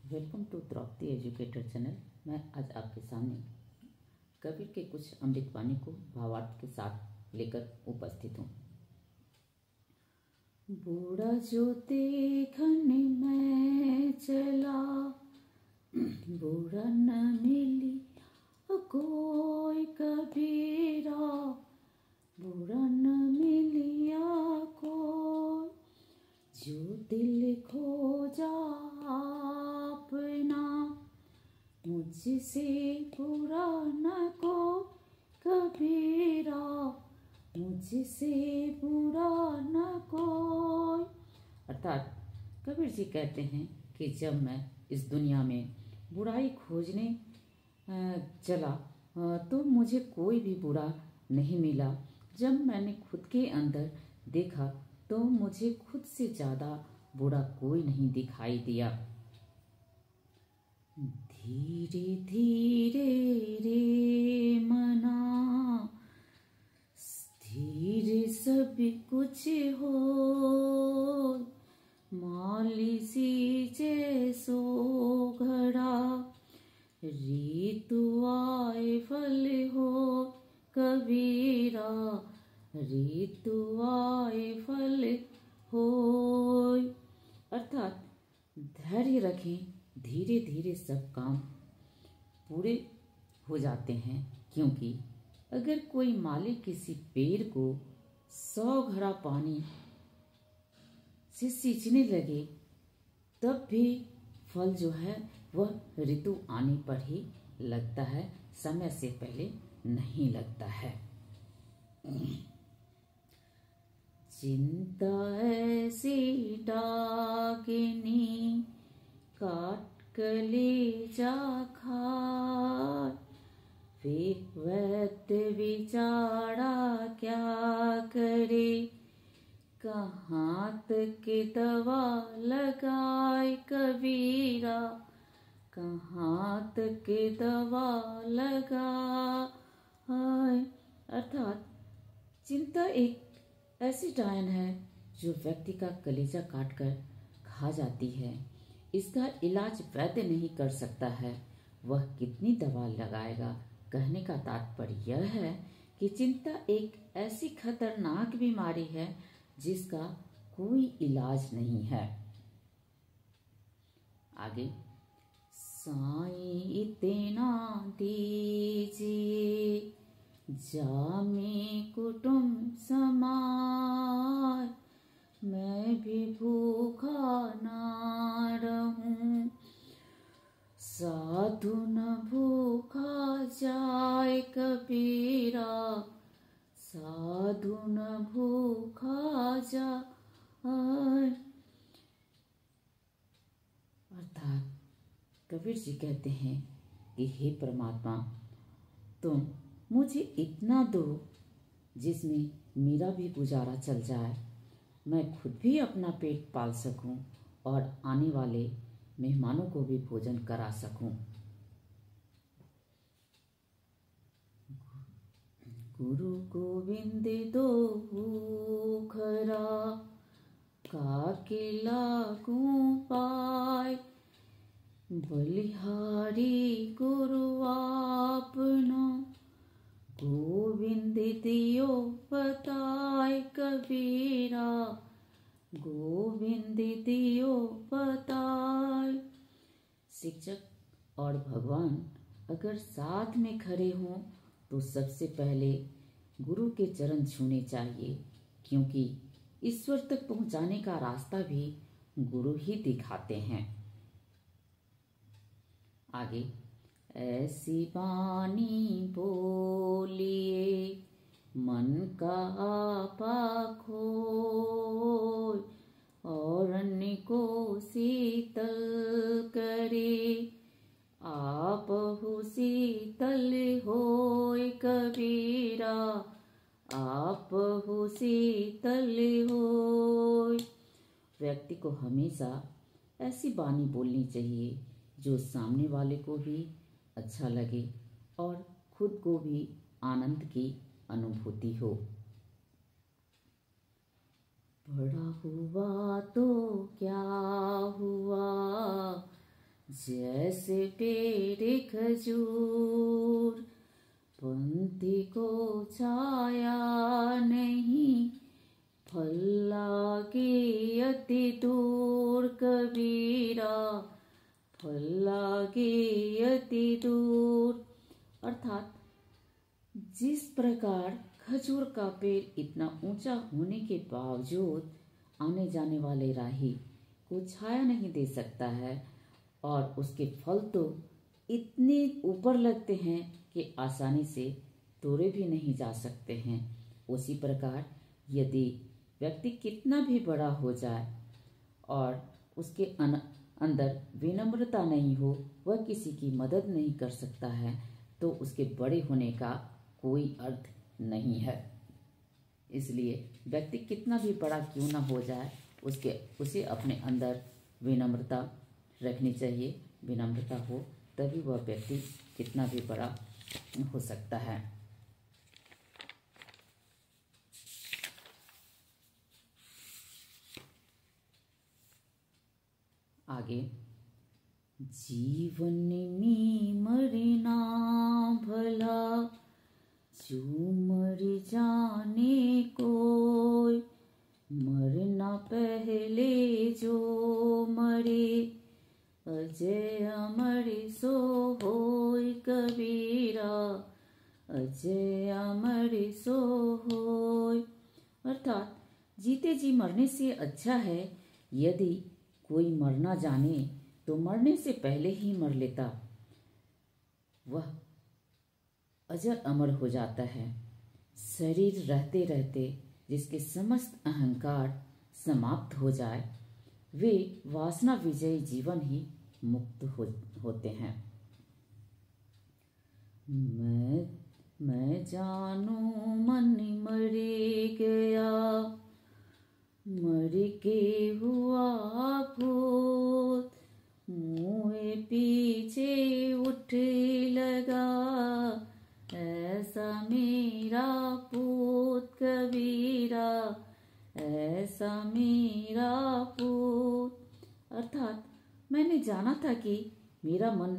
Welcome to Draupadi educator channel. मैं आज आपके सामने कबीर के कुछ अमृतवाणी को भावार्थ के साथ लेकर उपस्थित हूँ। बूढ़ा जो देखन में चला, बूढ़ा न मिली कोई कबीरा, बूढ़ा न मिलिया कोई, जो दिल खोजा अपना, मुझसे बुरा न को कबीरा, मुझसे बुरा न कोई। अर्थात कबीर जी कहते हैं कि जब मैं इस दुनिया में बुराई खोजने चला तो मुझे कोई भी बुरा नहीं मिला। जब मैंने खुद के अंदर देखा तो मुझे खुद से ज़्यादा बुरा कोई नहीं दिखाई दिया। धीरे धीरे रे मना, धीरे सब कुछ हो, माली सी जैसो घड़ा, ऋतु आए फल हो कबीरा, ऋतु आए फल हो। अर्थात धैर्य रखें, धीरे धीरे सब काम पूरे हो जाते हैं। क्योंकि अगर कोई माली किसी पेड़ को 100 घड़ा पानी से सींचने लगे तब भी फल जो है वह ऋतु आने पर ही लगता है, समय से पहले नहीं लगता है। चिंता ऐसी डाकिनी, काट कलेजा खाए, वे वैद्य बिचारा क्या करे, कहाँ तक दवा लगाए कबीरा, कहाँ तक दवा लगाए। अर्थात चिंता एक ऐसी डायन है जो व्यक्ति का कलेजा काटकर खा जाती है। इसका इलाज वैद्य नहीं कर सकता है, वह कितनी दवा लगाएगा। कहने का तात्पर्य यह है कि चिंता एक ऐसी खतरनाक बीमारी है जिसका कोई इलाज नहीं है। आगे, साईं इतना दीजिए, जामे कुटुंब समाए, मैं भी भूखा ना रहूं, साधु न भूखा जाए कबीरा, साधु न भूखा जाए। अर्थात कबीर जी कहते हैं कि हे परमात्मा, तुम मुझे इतना दो जिसमें मेरा भी गुजारा चल जाए, मैं खुद भी अपना पेट पाल सकूं और आने वाले मेहमानों को भी भोजन करा सकूं। गुरु गोविंद दो खरा, काके लागू पाए, बलिहारी गुरु आपना, गोविंद दियो बताए कबीरा, गोविंद दियो बताए। शिक्षक और भगवान अगर साथ में खड़े हों तो सबसे पहले गुरु के चरण छूने चाहिए, क्योंकि ईश्वर तक पहुंचाने का रास्ता भी गुरु ही दिखाते हैं। आगे, ऐसी वाणी बोलिए, मन का आपा खोए, और अन्य को शीतल करे, आपहु शीतल होए कबीरा, आपहु शीतल होए। व्यक्ति को हमेशा ऐसी वाणी बोलनी चाहिए जो सामने वाले को भी अच्छा लगे और खुद को भी आनंद की अनुभूति हो। बड़ा हुआ तो क्या हुआ, जैसे पेड़ खजूर, पंथी को छाया नहीं, फल लागे अति दूर कबीरा, फल लागे अति दूर। अर्थात जिस प्रकार खजूर का पेड़ इतना ऊंचा होने के बावजूद आने जाने वाले राही को छाया नहीं दे सकता है और उसके फल तो इतने ऊपर लगते हैं कि आसानी से तोड़े भी नहीं जा सकते हैं, उसी प्रकार यदि व्यक्ति कितना भी बड़ा हो जाए और उसके अंदर विनम्रता नहीं हो, वह किसी की मदद नहीं कर सकता है, तो उसके बड़े होने का कोई अर्थ नहीं है। इसलिए व्यक्ति कितना भी बड़ा क्यों ना हो जाए, उसे अपने अंदर विनम्रता रखनी चाहिए। विनम्रता हो तभी वह व्यक्ति कितना भी बड़ा हो सकता है। आगे, जीवन में मरना भला, जो मर जाने कोई, मरना पहले जो मरे, अजय अमर सो होय कबीरा, अजय अमर सो होय। अर्थात जीते जी मरने से अच्छा है यदि कोई मरना जाने तो मरने से पहले ही मर लेता, वह अजर अमर हो जाता है। शरीर रहते रहते जिसके समस्त अहंकार समाप्त हो जाए, वे वासना विजयी जीवन ही मुक्त होते हैं। मैं जानू मन मरे गया, मर के हुआ भूत, मुँह पीछे उठ लगा, ऐसा मेरा पूत कबीरा, ऐसा मेरा पूत। अर्थात मैंने जाना था कि मेरा मन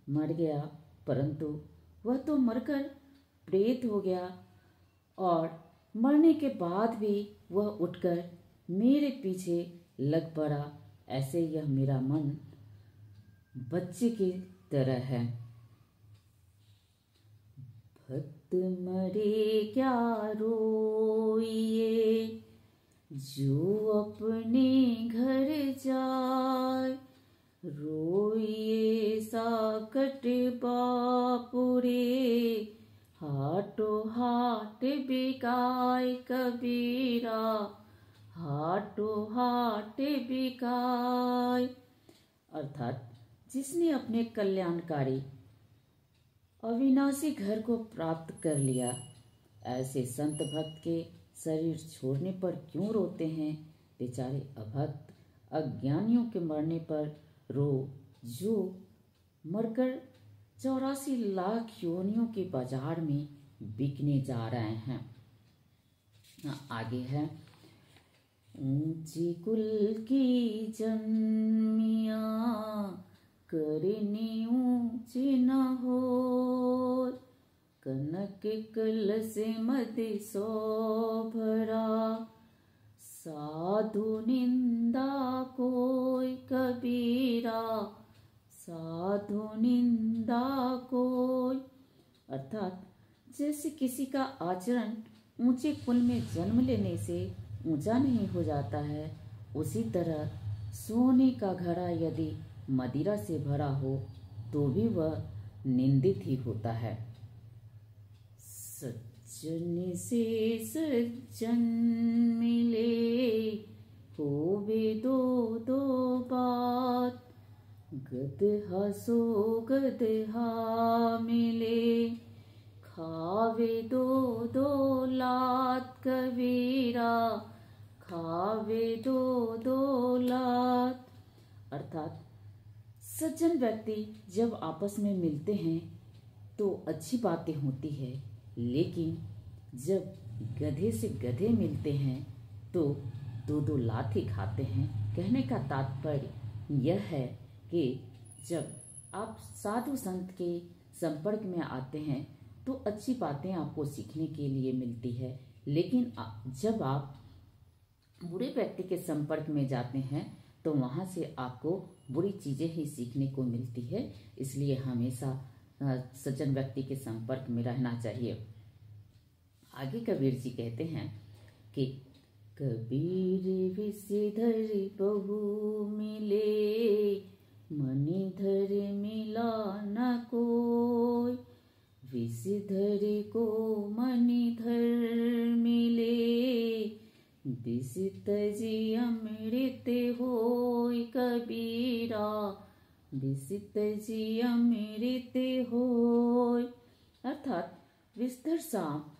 मर गया, परंतु वह तो मरकर प्रेत हो गया और मरने के बाद भी वह उठकर मेरे पीछे लग पड़ा। ऐसे यह मेरा मन बच्चे की तरह है। भक्त मरे क्या रोइए, जो अपने घर जाए, रोइए साकट बापुरे, हाटो हाट बिकाय कबीरा, हाटो हाट बिकाय। अर्थात जिसने अपने कल्याणकारी अविनाशी घर को प्राप्त कर लिया, ऐसे संत भक्त के शरीर छोड़ने पर क्यों रोते हैं? बेचारे अभक्त अज्ञानियों के मरने पर रो, जो मरकर 84 लाख योनियों के बाजार में बिकने जा रहे हैं। आगे है, ऊंची कुल की जन्मिया, करनी ऊंची न हो, कनक कलश मदि सो भरा, साधु निंदा कोई कबीरा, साधु निंदा कोई। अर्थात जैसे किसी का आचरण ऊंचे कुल में जन्म लेने से ऊंचा नहीं हो जाता है, उसी तरह सोने का घड़ा यदि मदिरा से भरा हो तो भी वह निंदित ही होता है। सज्जन से सज्जन मिले, होवे दो दो बात, गदहा सो गदहा मिले, खावे दो दो लात कबीरा, खावे दो दो लात। अर्थात सज्जन व्यक्ति जब आपस में मिलते हैं तो अच्छी बातें होती है, लेकिन जब गधे से गधे मिलते हैं तो दो दो लात ही खाते हैं। कहने का तात्पर्य यह है कि जब आप साधु संत के संपर्क में आते हैं तो अच्छी बातें आपको सीखने के लिए मिलती है, लेकिन जब आप बुरे व्यक्ति के संपर्क में जाते हैं तो वहाँ से आपको बुरी चीज़ें ही सीखने को मिलती है। इसलिए हमेशा सज्जन व्यक्ति के संपर्क में रहना चाहिए। आगे कबीर जी कहते हैं कि कबीर विषधर बहु मिले, मणिधर मिला न कोई। विषधर को मणिधर मिले, विषित जी अमृत होय कबीरा, विषित जी अमृत होय। अर्थात विषधर सांप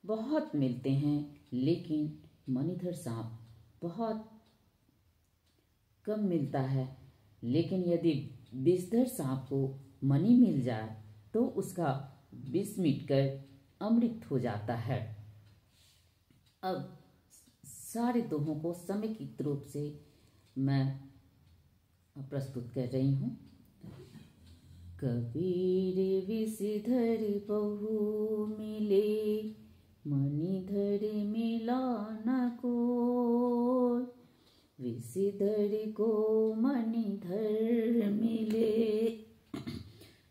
बहुत मिलते हैं, लेकिन मणिधर सांप बहुत कम मिलता है। लेकिन यदि विषधर सांप को मणि मिल जाए तो उसका विष मिटकर अमृत हो जाता है। अब सारे दोहों को समेकित रूप से मैं प्रस्तुत कर रही हूँ। कबीर विषधर बहु मिले, मणिधर मिला न कोय। विषधर को मणिधर मिले,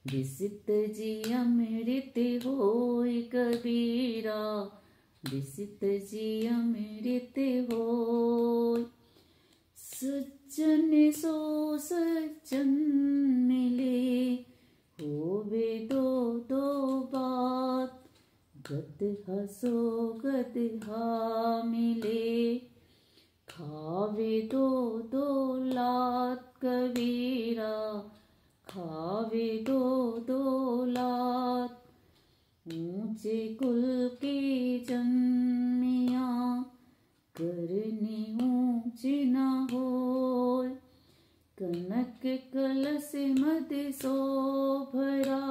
विषित जी अमृत होय कबीरा, विषित जी अमृत होय। सज्जन सो सज्जन मिले, होवे दो दो बात। गदहा सो गदहा मिले, खावे दो दो लात कबीरा, खावे दो दो लात। ऊंचे कुल के जन्मिया, करने ऊंचे न होय। कनक कलश मद सो भरा,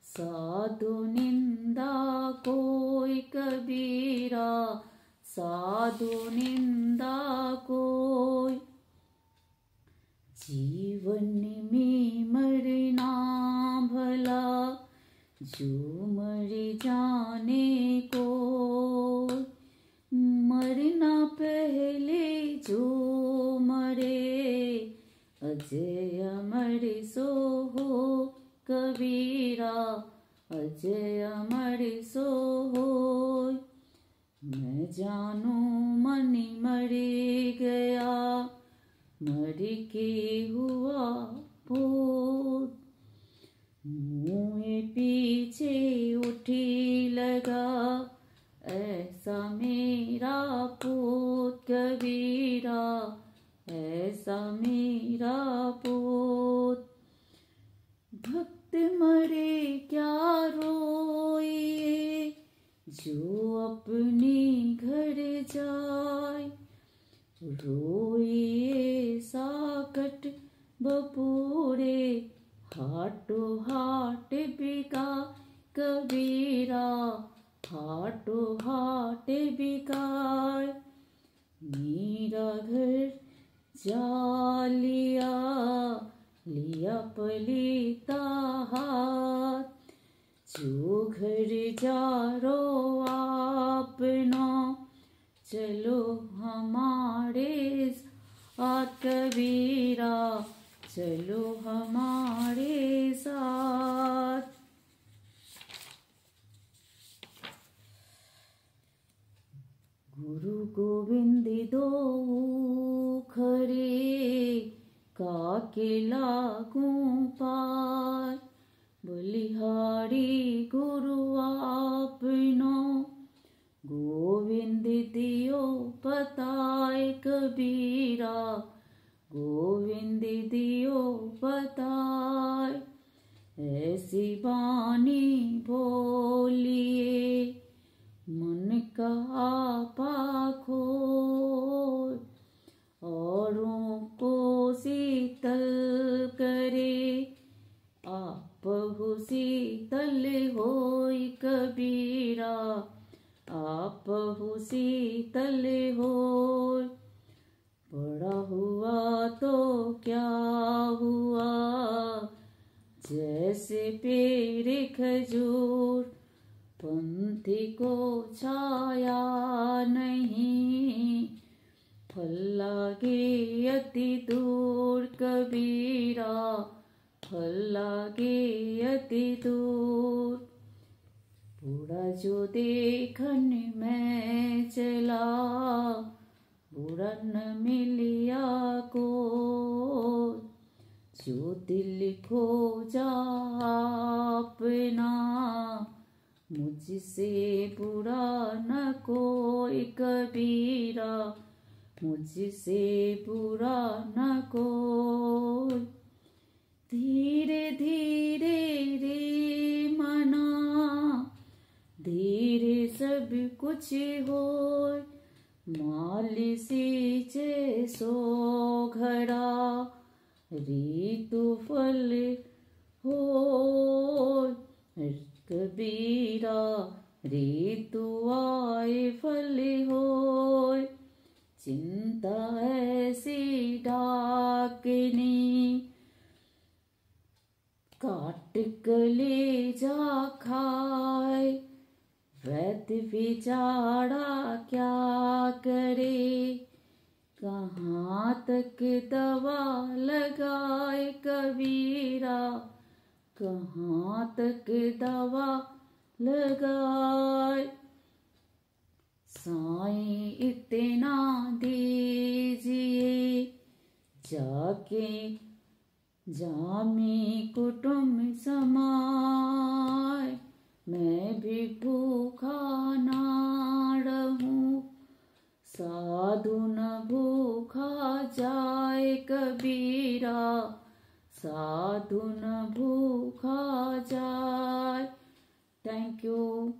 साधु निंदा कोय कबीरा, साधु निंदा कोय। जीवन में मरना भला, जो मर जाने को। मरना पहले जो मरे, अजय अमर सो हो कबीरा, अजय अमर सो हो। मैं जानू मन मर गया, मर के हुआ भूत। मुँह पीछे उठी लगा, ऐसा मेरा पूत कबीरा, ऐसा मेरा पूत। भक्त मरे क्या रोए, जो अपने घर जाए। रोए साकट बपूरे, हाटो हाट बिका कबीरा, हाटो हाट बिकाय। मेरा घर जा लिया, लिया पलीता हाथ। जो घर जा रो आपना, चलो हमारे साथ कबीरा, चलो हमारे साथ। गुरु गोविंद दो खरे, काके लागू पार। बलिहारी गुरु आपनो, गोविंद दियो बताए कबीरा, गोविंद दियो बताए। ऐसी बानी बोलिए, मन का पाखो। औरों को शीतल करे, आपहु शीतल होय कबीरा, आपहु शीतल होय। बड़ा हुआ तो क्या हुआ, जैसे पेड़ खजूर पंथी को छाया नहीं, फल लागे अति दूर कबीरा, फल लागे अति दूर। बूढ़ा जो देखन में चला, बूढ़ा न मिलिया को, जो दिल खोजा अपना, मुझसे बुरा न कोई कबीरा, मुझसे बुरा न कोई। धीरे धीरे रे मना, धीरे सब कुछ होय, माल सींचे सो घड़ा, ऋतु फल होय। कबीरा ऋतु आए फल होय, चिंता ऐसी डाकनी, काट कलेजा खाए। वैद्य बेचारा क्या करे, कहाँ तक दवा लगाए कबीरा, कहाँ तक दवा लगाए। साईं इतना दीजिए, जाके जामी कुटुम्ब समाए, मैं भी भूखा ना रहूं, साधु न भूखा जाए कबीरा, साधु न भूखा जाए। Thank you.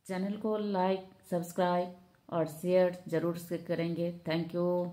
चैनल को लाइक, सब्सक्राइब और शेयर जरूर से करेंगे। Thank you.